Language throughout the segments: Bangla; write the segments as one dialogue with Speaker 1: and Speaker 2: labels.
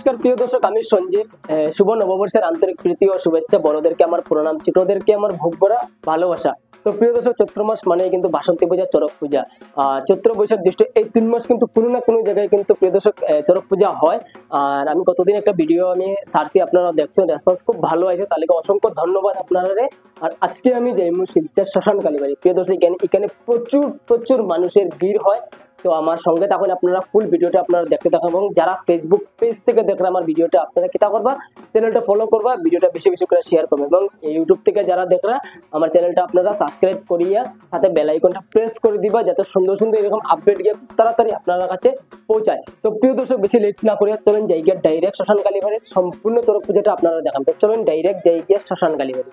Speaker 1: নমস্কার প্রিয় দর্শক, আমি সঞ্জীব। শুভ নববর্ষের আন্তরিক প্রীতি ও শুভেচ্ছা। বড়দেরকে আমার প্রণাম, ছোটদেরকে আমার বুক ভরা ভালোবাসা। তো প্রিয় দর্শক, চৈত্র মাস মানে কিন্তু বাসন্তী পূজা, চড়ক পূজা। আর চৈত্র বৈশাখ জ্যৈষ্ঠ এই 3 মাস কিন্তু কোনো না কোনো জায়গায় কিন্তু প্রিয় দর্শক চড়ক পূজা হয়। আর আমি কতদিন একটা ভিডিও আমি সার্চি, আপনারা দেখছেন, রেসপন্স খুব ভালো আছে, তাহলে অসংখ্য ধন্যবাদ আপনারা। আর আজকে আমি যাই শিলচর শ্মশান কালীবাড়ি। প্রিয় দর্শক, এখানে প্রচুর প্রচুর মানুষের ভিড় হয়। তো আমার সঙ্গে তখন আপনারা ফুল ভিডিওটা আপনারা দেখতে থাকুন, এবং যারা ফেসবুক পেজ থেকে দেখলে আমার ভিডিওটা, আপনারা কিতা করবা, চ্যানেলটা ফলো করবা, ভিডিওটা বেশি বেশি করে শেয়ার করবে, এবং ইউটিউব থেকে যারা দেখরা আমার চ্যানেলটা আপনারা সাবস্ক্রাইব করিয়া সাথে বেল আইকনটা প্রেস করে দিবা, যাতে সুন্দর সুন্দর এরকম আপডেট গিয়ে তাড়াতাড়ি আপনার কাছে পৌঁছায়। তো প্রিয় দর্শক, বেশি লেট না করিয়া চলেন জায়গা ডাইরেক্ট শ্মশান কালীবাড়ির সম্পূর্ণ চড়ক পূজাটা আপনারা দেখান। তো চলেন ডাইরেক্ট জায়গা শ্মশান কালীবাড়ি।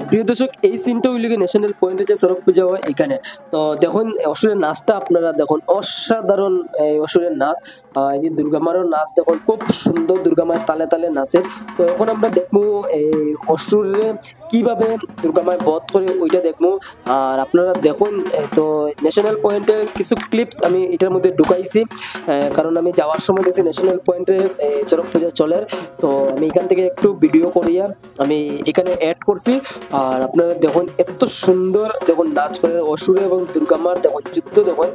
Speaker 1: প্রিয় দর্শক, এই সিনটা হইল ন্যাশনাল পয়েন্টে যে চড়ক পূজা হয় এখানে। তো দেখুন অসুরের নাচটা আপনারা দেখুন, অসাধারণ অসুরের নাচ। এই যে দুর্গা মায়ের নাচ দেখুন, খুব সুন্দর, দুর্গা মায়ের তালে তালে নাচে। তো এখন আমরা দেখবো এই অসুরে কিভাবে দুর্গা মায়ের বধ করে, ওইটা দেখবো। আর আপনারা দেখুন, তো ন্যাশনাল পয়েন্টের কিছু ক্লিপস আমি এটার মধ্যে ঢুকাইছি, কারণ আমি যাওয়ার সময় দেখছি ন্যাশনাল পয়েন্টে চড়ক পূজা চলে। তো আমি এখান থেকে একটু ভিডিও করিয়া আমি এখানে অ্যাড করছি। আর আপনারা দেখুন এত সুন্দর দেখুন নাচ করে অসুর এবং দুর্গা মার দেখুন যুদ্ধ দেখুন।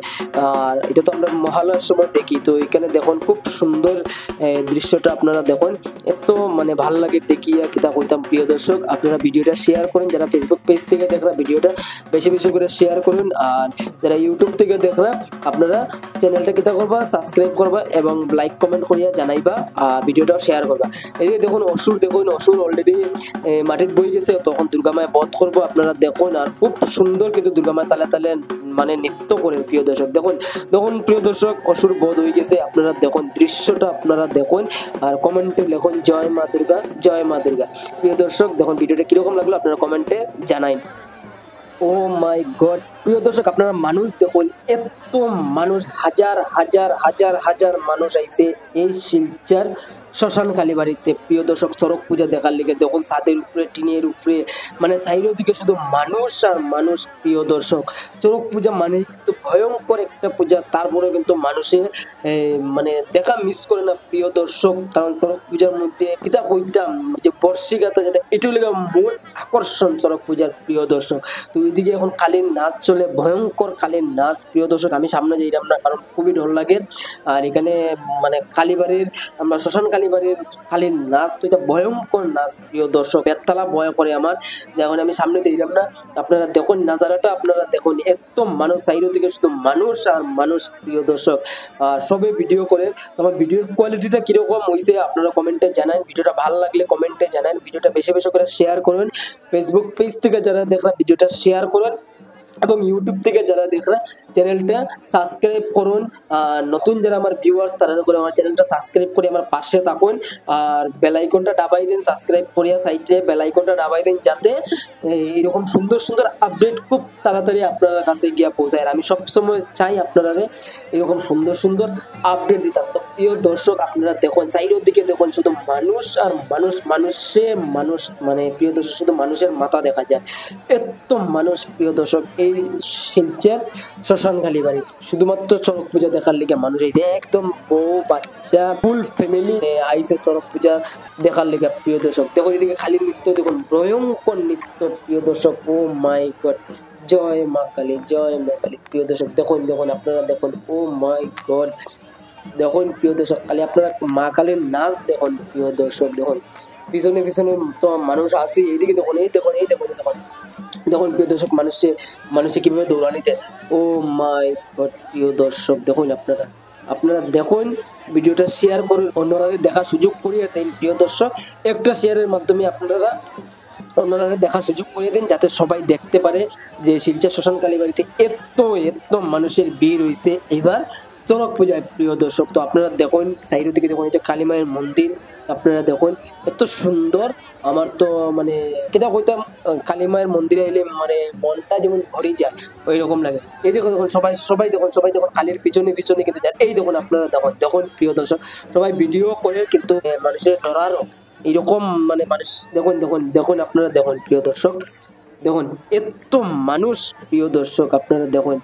Speaker 1: আর এটা তো আমরা মহালয়ার সময় দেখি, তো এখানে দেখুন খুব সুন্দর দৃশ্যটা আপনারা দেখুন, এত মানে ভাল লাগে দেখিয়া কিতা কইতাম। প্রিয় দর্শক, আপনারা ভিডিওটা শেয়ার করেন, যারা ফেসবুক পেজ থেকে দেখরা ভিডিওটা বেশি বেশি করে শেয়ার করুন। আর যারা ইউটিউব থেকে দেখরা আপনারা চ্যানেলটা কিতা করবা, সাবস্ক্রাইব করবা এবং লাইক কমেন্ট করিয়া জানাইবা, আর ভিডিওটাও শেয়ার করবা। এই যে দেখুন অসুর, দেখুন অসুর অলরেডি মাটির বই গেছে, তখন দুর্গা মায় বধ করবো, আপনারা দেখুন। আর খুব সুন্দর কিন্তু দুর্গা মায় তালে তালে মানে নৃত্য করেন। প্রিয় দর্শক দেখুন, দেখুন প্রিয় দর্শক, অসুর বধ হয়ে গেছে, আপনারা দেখুন দৃশ্যটা আপনারা দেখুন। আর কমেন্টে লিখুন জয় মা দুর্গা, জয় মা দুর্গা। প্রিয় দর্শক দেখুন ভিডিওটা কিরকম লাগলো আপনারা কমেন্টে জানাইন। ও মাই গড, প্রিয় দর্শক আপনারা মানুষ দেখুন, এত মানুষ, হাজার হাজার হাজার হাজার মানুষ আইছে এই শিলচর শ্মশান কালীবাড়িতে। প্রিয় দর্শক, চড়ক পূজা দেখার লিগে দেখুন ছাদের উপরে, টিনের উপরে, মানে সাইডের দিকে শুধু মানুষ আর মানুষ। প্রিয় দর্শক, চড়ক পূজা মানে কিন্তু ভয়ঙ্কর একটা পূজা, তারপরে কিন্তু মানুষের মানে দেখা মিস করে না। প্রিয় দর্শক, কারণ চড়ক পূজার মধ্যে কিতা কইতাম যে বর্ষিকাতা, যেটা এটার লিগে মূল আকর্ষণ চড়ক পূজার। প্রিয় দর্শক, তো ওইদিকে এখন কালীর নাচ চলে, ভয়ঙ্কর কালীর নাচ। প্রিয় দর্শক, আমি সামনে যাইলাম না, কারণ খুবই ডর লাগে। আর এখানে মানে কালীবাড়ির, আমরা শ্মশান কালীবাড়ির কালীর নাচ তো এটা ভয়ঙ্কর নাচ। প্রিয় দর্শক, বেতলা ভয় করে আমার, যখন আমি সামনে যাইলাম না। আপনারা দেখুন নাজারাটা, আপনারা দেখুন এত মানুষ, সাইডের দিকে শুধু মানুষ আর মানুষ। প্রিয় দর্শক, সবে ভিডিও করে, আমার ভিডিওর কোয়ালিটিটা কিরকম হয়েছে আপনারা কমেন্টে জানান। ভিডিওটা ভালো লাগলে কমেন্টে জানান, ভিডিওটা বেশি বেশি করে শেয়ার করুন। ফেসবুক পেজ থেকে যারা দেখরা ভিডিওটা শেয়ার করুন, এবং ইউটিউব থেকে যারা দেখরা চ্যানেলটা সাবস্ক্রাইব করুন। আর নতুন যারা আমার ভিউয়ার্স, তারা করে আমার চ্যানেলটা সাবস্ক্রাইব করে আমার পাশে থাকুন। আর বেল আইকনটা দাবাই দিন, সাবস্ক্রাইব করিয়া সাইডে বেল আইকনটা দাবাই দিন, যাতে এরকম সুন্দর সুন্দর আপডেট খুব তাড়াতাড়ি আপনার কাছে গিয়া পৌঁছায়। আর আমি সবসময় চাই আপনারা এরকম সুন্দর সুন্দর আপডেট দিতাম। তো প্রিয় দর্শক, আপনারা দেখুন সাইডের দিকে দেখুন শুধু মানুষ আর মানুষ, মানুষে মানুষ, মানে প্রিয় দর্শক শুধু মানুষের মাথা দেখা যায়, এত মানুষ। প্রিয় দর্শক, এই শিলচর শ্মশান কালীবাড়ি শুধুমাত্র চড়ক পূজা দেখার লিগে মানুষ আইছে, একদম বউ বাচ্চা ফুল ফ্যামিলি আইছে চড়ক পূজা দেখার লিগে। প্রিয় দর্শক দেখুন এদিকে খালি নৃত্য দেখুন, ভয়ঙ্কর নৃত্য। প্রিয় দর্শক, ও মাই গড, জয় মা কালী, জয় মা কালী। প্রিয় দর্শক দেখুন, দেখুন আপনারা দেখুন, ও মাই গড, দেখুন প্রিয় দর্শক, খালি আপনারা মা কালীর নাচ দেখুন। প্রিয় দর্শক দেখুন, পিছনে পিছনে তো মানুষ আসি, এইদিকে দেখুন, এই দেখুন, এই দেখুন, দেখুন দেখুন। প্রিয় দর্শক, মানুষে কিভাবে দৌড়ানি দেয়, ও মাই গড। প্রিয় দর্শক দেখুন, আপনারা দেখুন, ভিডিওটা শেয়ার করুন, অন্যরা দেখার সুযোগ করিয়ে দেন। প্রিয় দর্শক, একটা শেয়ারের মাধ্যমে আপনারা অন্যরা দেখার সুযোগ করিয়ে দিন, যাতে সবাই দেখতে পারে যে শিলচর শ্মশান কালীবাড়িতে এত এত মানুষের ভিড় হয়েছে এবার চড়ক পূজায়। প্রিয় দর্শক, তো আপনারা দেখুন সাইডের দিকে দেখুন, এটা কালী মায়ের মন্দির, আপনারা দেখুন এত সুন্দর। আমার তো মানে কেটা কইতাম, কালী মায়ের মন্দিরে এলে মানে মনটা যেমন ভরে যায় ওই রকম লাগে। এই দেখুন, দেখুন সবাই দেখুন, কালীর পিছনে পিছনে কিন্তু যায়। এই দেখুন আপনারা দেখুন, দেখুন প্রিয় দর্শক, সবাই ভিডিও করে কিন্তু মানুষের ডরারও এইরকম মানে মানুষ। দেখুন দেখুন দেখুন আপনারা দেখুন, প্রিয় দর্শক দেখুন এত মানুষ। প্রিয় দর্শক, আপনারা দেখুন,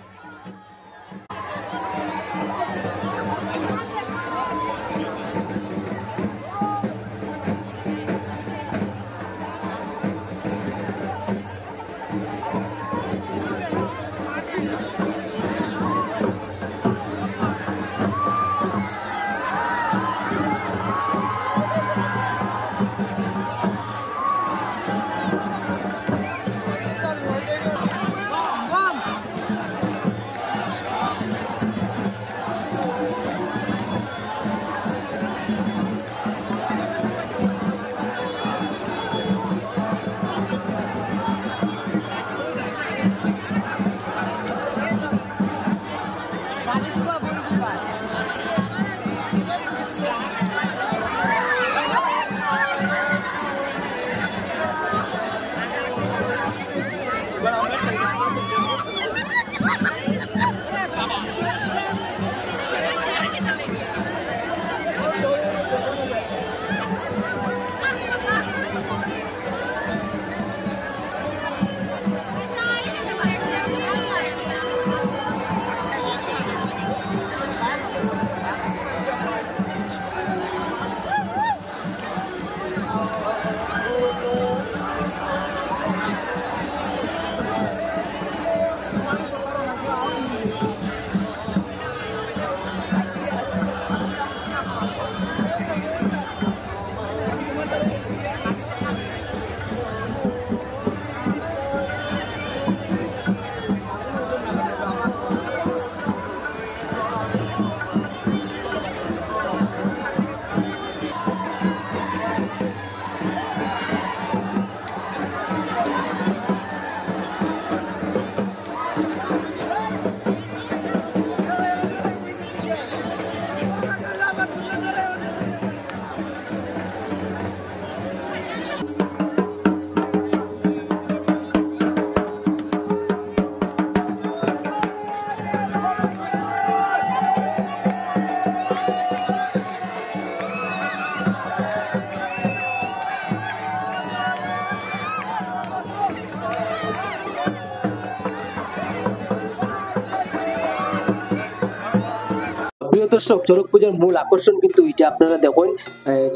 Speaker 1: প্রিয় দর্শক, চড়ক পূজার মূল আকর্ষণ কিন্তু এটা আপনারা দেখুন,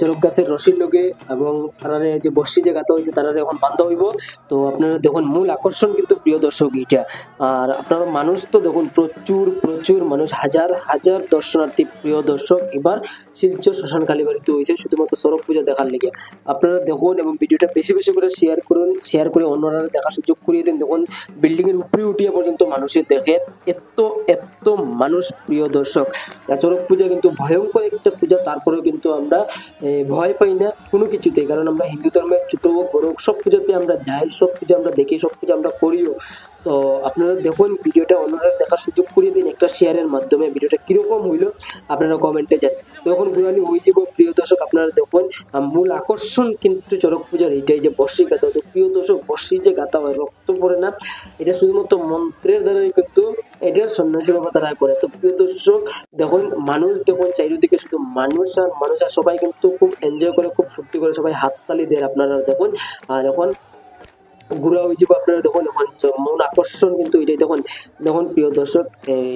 Speaker 1: চড়ক গাছের রশির লগে এবং তারারে যে বর্ষি যে গাঁথা হয়েছে তারারে এখন বান্ধা হইব। তো আপনারা দেখুন মূল আকর্ষণ কিন্তু প্রিয় দর্শক এটা। আর আপনারা মানুষ তো দেখুন প্রচুর প্রচুর মানুষ, হাজার হাজার দর্শনার্থী প্রিয় দর্শক এবার শিলচর শ্মশান কালীবাড়িতে হয়েছে শুধুমাত্র চড়ক পূজা দেখার লেগে। আপনারা দেখুন এবং ভিডিওটা বেশি বেশি করে শেয়ার করুন, শেয়ার করে অন্যরা দেখার সুযোগ করিয়ে দিন। দেখুন বিল্ডিং এর উপরে উঠিয়ে পর্যন্ত মানুষের দেখে এত এত মানুষ প্রিয় দর্শক। চড়ক পূজা কিন্তু ভয়ঙ্কর একটা পূজা, তারপরেও কিন্তু আমরা ভয় পাই না কোনো কিছুতে, কারণ আমরা হিন্দু ধর্মের ছোট হোক বড় হোক সব পূজাতে আমরা যাই, সব পূজা আমরা দেখি, সব পূজা আমরা করিও। তো আপনারা দেখুন ভিডিওটা অন্যরা দেখার সুযোগ করিয়ে দিন একটা শেয়ারের মাধ্যমে। ভিডিওটা কিরকম হইলো আপনারা কমেন্টে জান। তো এখন ঘুরানি হয়ে যাব প্রিয় দর্শক। আপনারা দেখুন মূল আকর্ষণ কিন্তু চড়ক পূজার এইটাই যে বর্ষি গাঁথা। তো প্রিয় দর্শক, বর্ষি যে গাঁথা হয় রক্ত পড়ে না, এটা শুধুমাত্র মন্ত্রের দ্বারাই কিন্তু এটা সন্ন্যাসী বাবা তারা করে। তো প্রিয় দর্শক দেখুন মানুষ দেখুন চারিদিকে শুধু মানুষ আর মানুষ, আর সবাই কিন্তু খুব এনজয় করে, খুব ফুর্তি করে, সবাই হাততালি দেয় আপনারা দেখুন। আর এখন ঘুরা হয়ে যাবো আপনারা দেখুন, এখন মূল আকর্ষণ কিন্তু এটাই। দেখুন দেখুন প্রিয় দর্শক, এই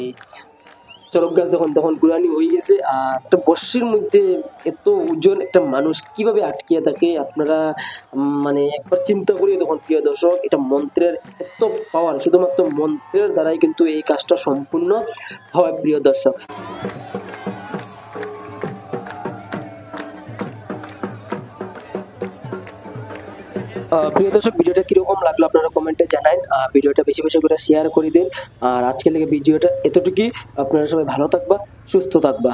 Speaker 1: চড়ক গাছ দেখুন তখন গুরানি হয়ে গেছে। আর একটা বর্ষির মধ্যে এত ওজন একটা মানুষ কিভাবে আটকিয়ে থাকে আপনারা মানে একবার চিন্তা করি। তখন প্রিয় দর্শক, এটা মন্ত্রের এত পাওয়ার, শুধুমাত্র মন্ত্রের দ্বারাই কিন্তু এই কাজটা সম্পূর্ণ হয় প্রিয় দর্শক। প্রিয় দর্শক, ভিডিওটা কিরকম লাগলো আপনারা কমেন্টে জানান। ভিডিওটা বেশি বেশি করে শেয়ার করে দিন। আর আজকে লেগে ভিডিওটা এতটুকুই। আপনারা সবাই ভালো থাকবা, সুস্থ থাকবা।